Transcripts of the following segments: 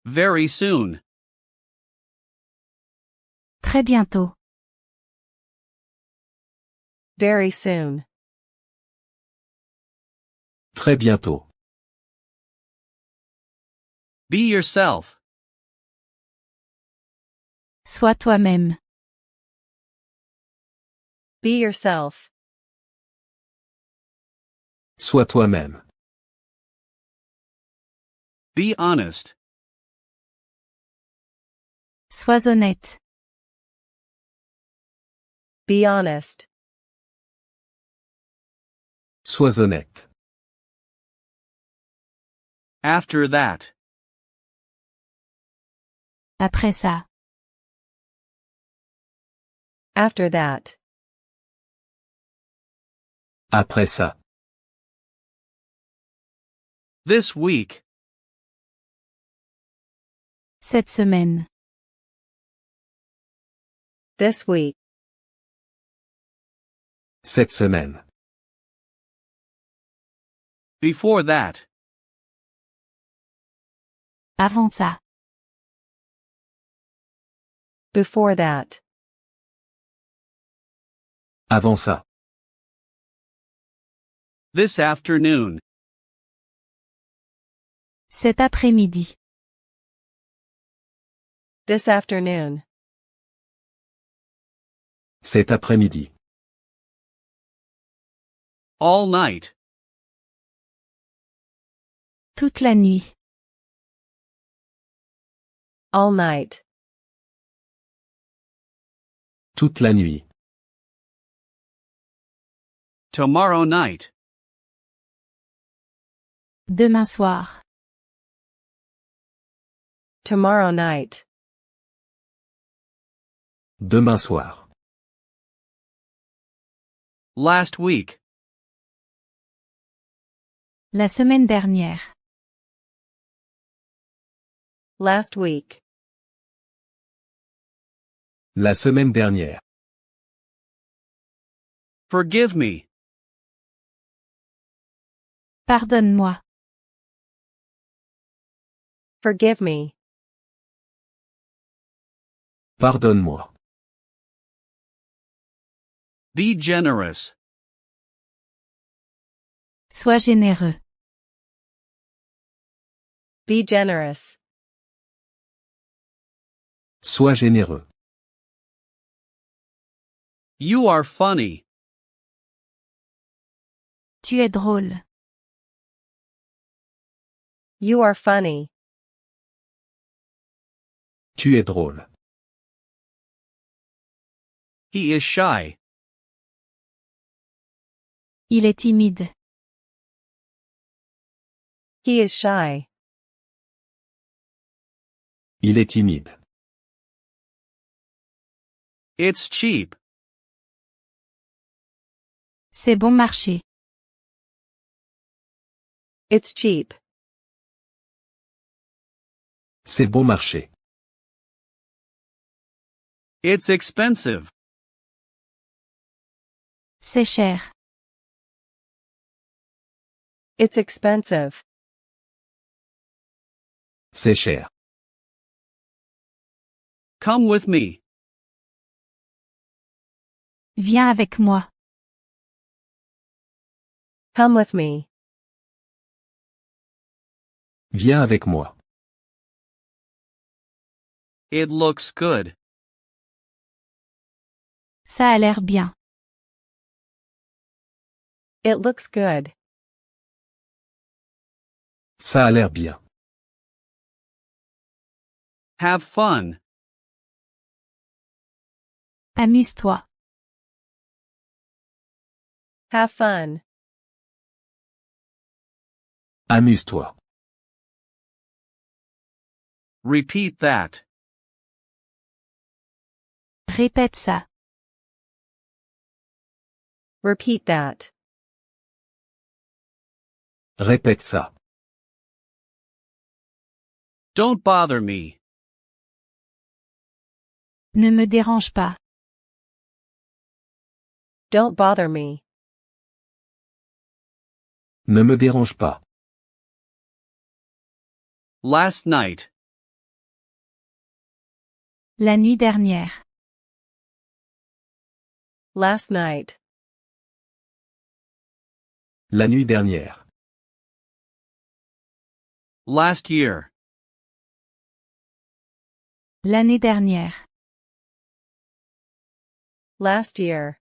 Very soon. Très bientôt. Very soon. Très bientôt. Be yourself. Sois toi-même. Be yourself. Sois toi-même. Be honest. Sois honnête. Be honest. Sois honnête. After that. Après ça. After that. Après ça. This week. Cette semaine. This week. Cette semaine. Before that. Avant ça. Before that. Avant ça. This afternoon. Cet après-midi. This afternoon. Cet après-midi. All night. Toute la nuit. All night. Toute la nuit. Tomorrow night. Demain soir. Tomorrow night. Demain soir. Last week. La semaine dernière. Last week. La semaine dernière. Forgive me. Pardonne-moi. Forgive me. Pardonne-moi. Be generous. Sois généreux. Be generous. Sois généreux. You are funny. Tu es drôle. You are funny. Tu es drôle. He is shy. Il est timide. He is shy. Il est timide. It's cheap. C'est bon marché. It's cheap. C'est bon marché. It's expensive. C'est cher. It's expensive. C'est cher. Come with me. Viens avec moi. Come with me. Viens avec moi. It looks good. Ça a l'air bien. It looks good. Ça a l'air bien. Have fun. Amuse-toi. Have fun. Amuse-toi. Repeat that. Répète ça. Repeat that. Répète ça. Don't bother me. Ne me dérange pas. Don't bother me. Ne me dérange pas. Last night. La nuit dernière. Last night. La nuit dernière. Last year. L'année dernière. Last year.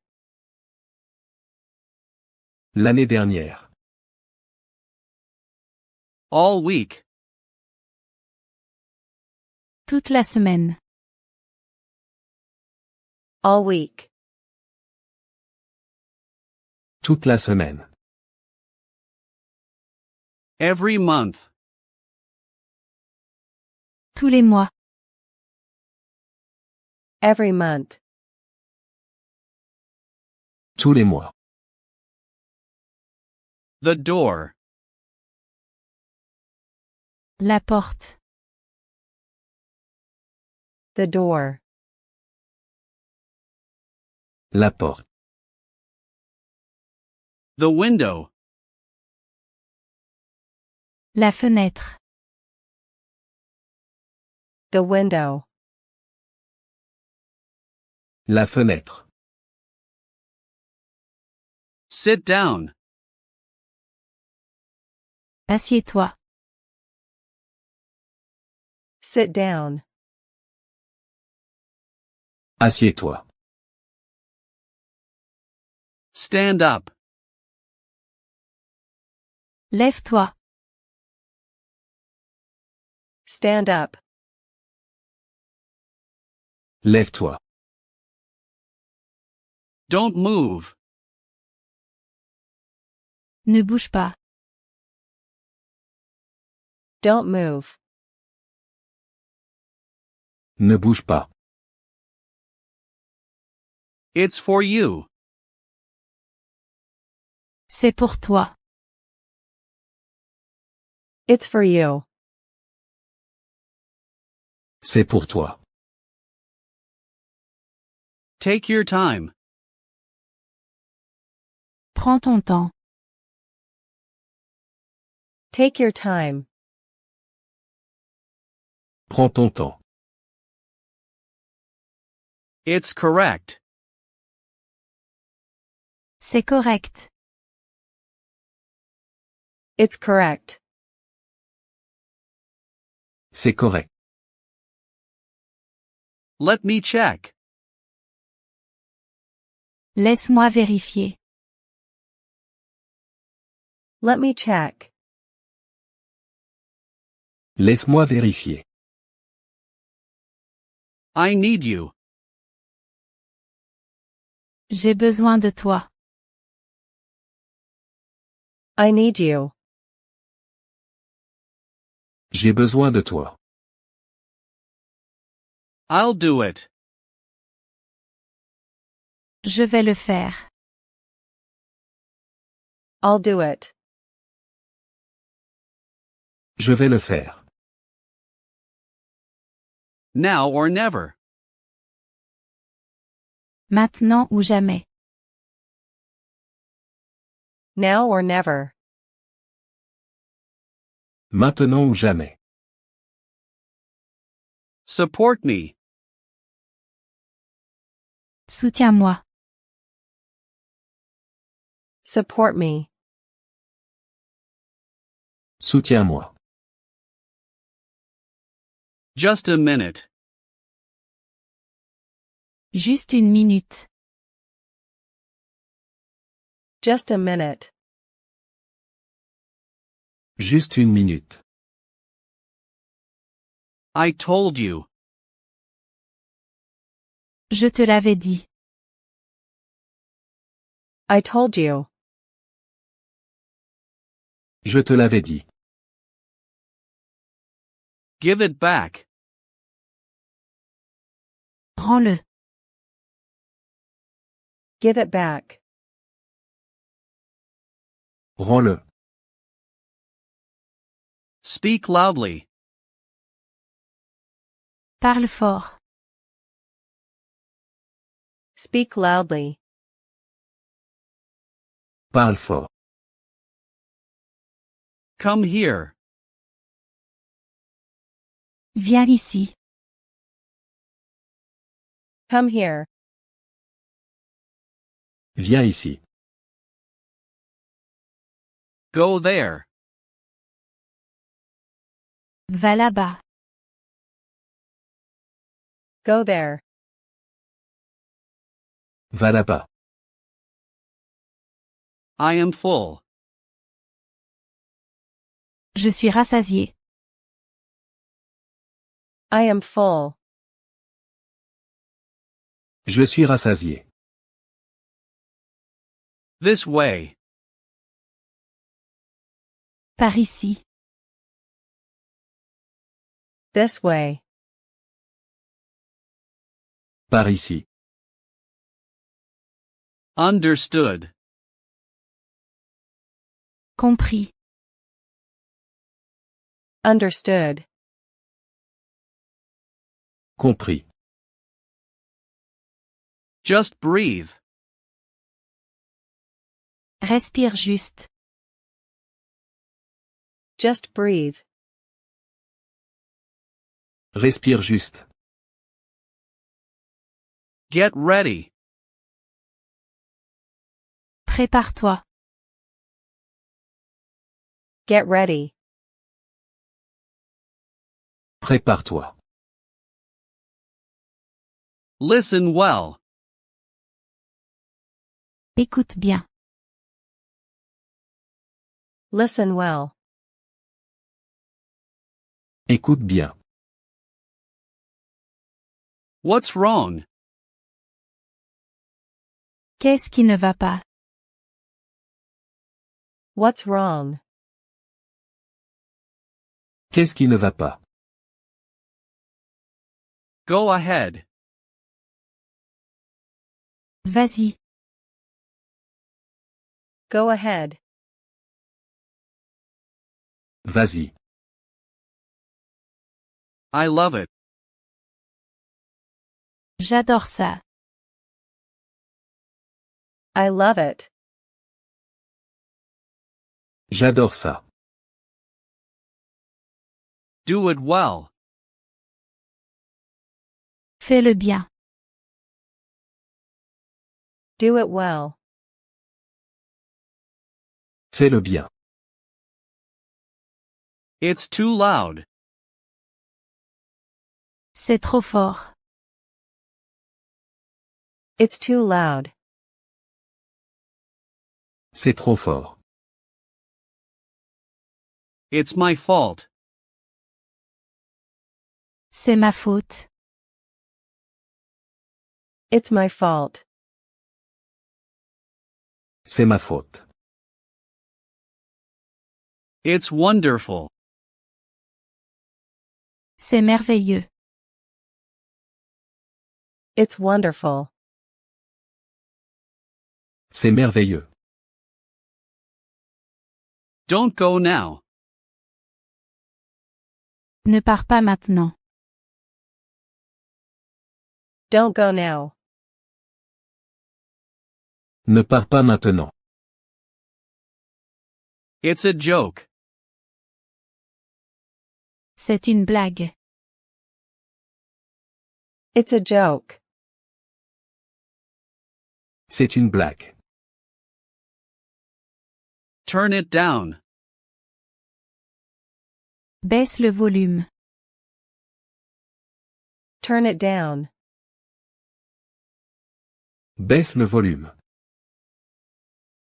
L'année dernière. All week. Toute la semaine. All week. Toute la semaine. Every month. Tous les mois. Every month. Tous les mois. The door. La porte. The door. La porte. The window. La fenêtre. The window. La fenêtre. Sit down. Assieds-toi. Sit down. Assieds-toi. Stand up. Lève-toi. Stand up. Lève-toi. Don't move. Ne bouge pas. Don't move. Ne bouge pas. It's for you. C'est pour toi. It's for you. C'est pour toi. Take your time. Prends ton temps. Take your time. Prends ton temps. It's correct. C'est correct. It's correct. C'est correct. Let me check. Laisse-moi vérifier. Let me check. Laisse-moi vérifier. I need you. J'ai besoin de toi. I need you. J'ai besoin de toi. I'll do it. Je vais le faire. I'll do it. Je vais le faire. Now or never. Maintenant ou jamais. Now or never. Maintenant ou jamais. Support me. Soutiens-moi. Support me. Soutiens-moi. Just a minute. Juste une minute. Just a minute. Juste une minute. I told you. Je te l'avais dit. I told you. Je te l'avais dit. Give it back. Rends-le. Give it back. Rends-le. Speak loudly. Parle fort. Speak loudly. Parle fort. Come here. Viens ici. Come here. Viens ici. Go there. Va là-bas. Go there. Va là-bas. I am full. Je suis rassasié. I am full. Je suis rassasié. This way. Par ici. This way. Par ici. Understood. Compris. Understood. Compris. Just breathe. Respire juste. Just breathe. Respire juste. Get ready. Prépare-toi. Get ready. Prépare-toi. Listen well. Écoute bien. Listen well. Écoute bien. What's wrong? Qu'est-ce qui ne va pas? What's wrong? Qu'est-ce qui ne va pas? Go ahead. Vas-y. Go ahead. Vas-y. I love it. J'adore ça. I love it. J'adore ça. Do it well. Fais-le bien. Do it well. Fais-le bien. It's too loud. C'est trop fort. It's too loud. C'est trop fort. It's my fault. C'est ma faute. It's my fault. C'est ma faute. It's wonderful. C'est merveilleux. It's wonderful. C'est merveilleux. Don't go now. Ne pars pas maintenant. Don't go now. Ne pars pas maintenant. It's a joke. C'est une blague. It's a joke. C'est une blague. Turn it down. Baisse le volume. Turn it down. Baisse le volume.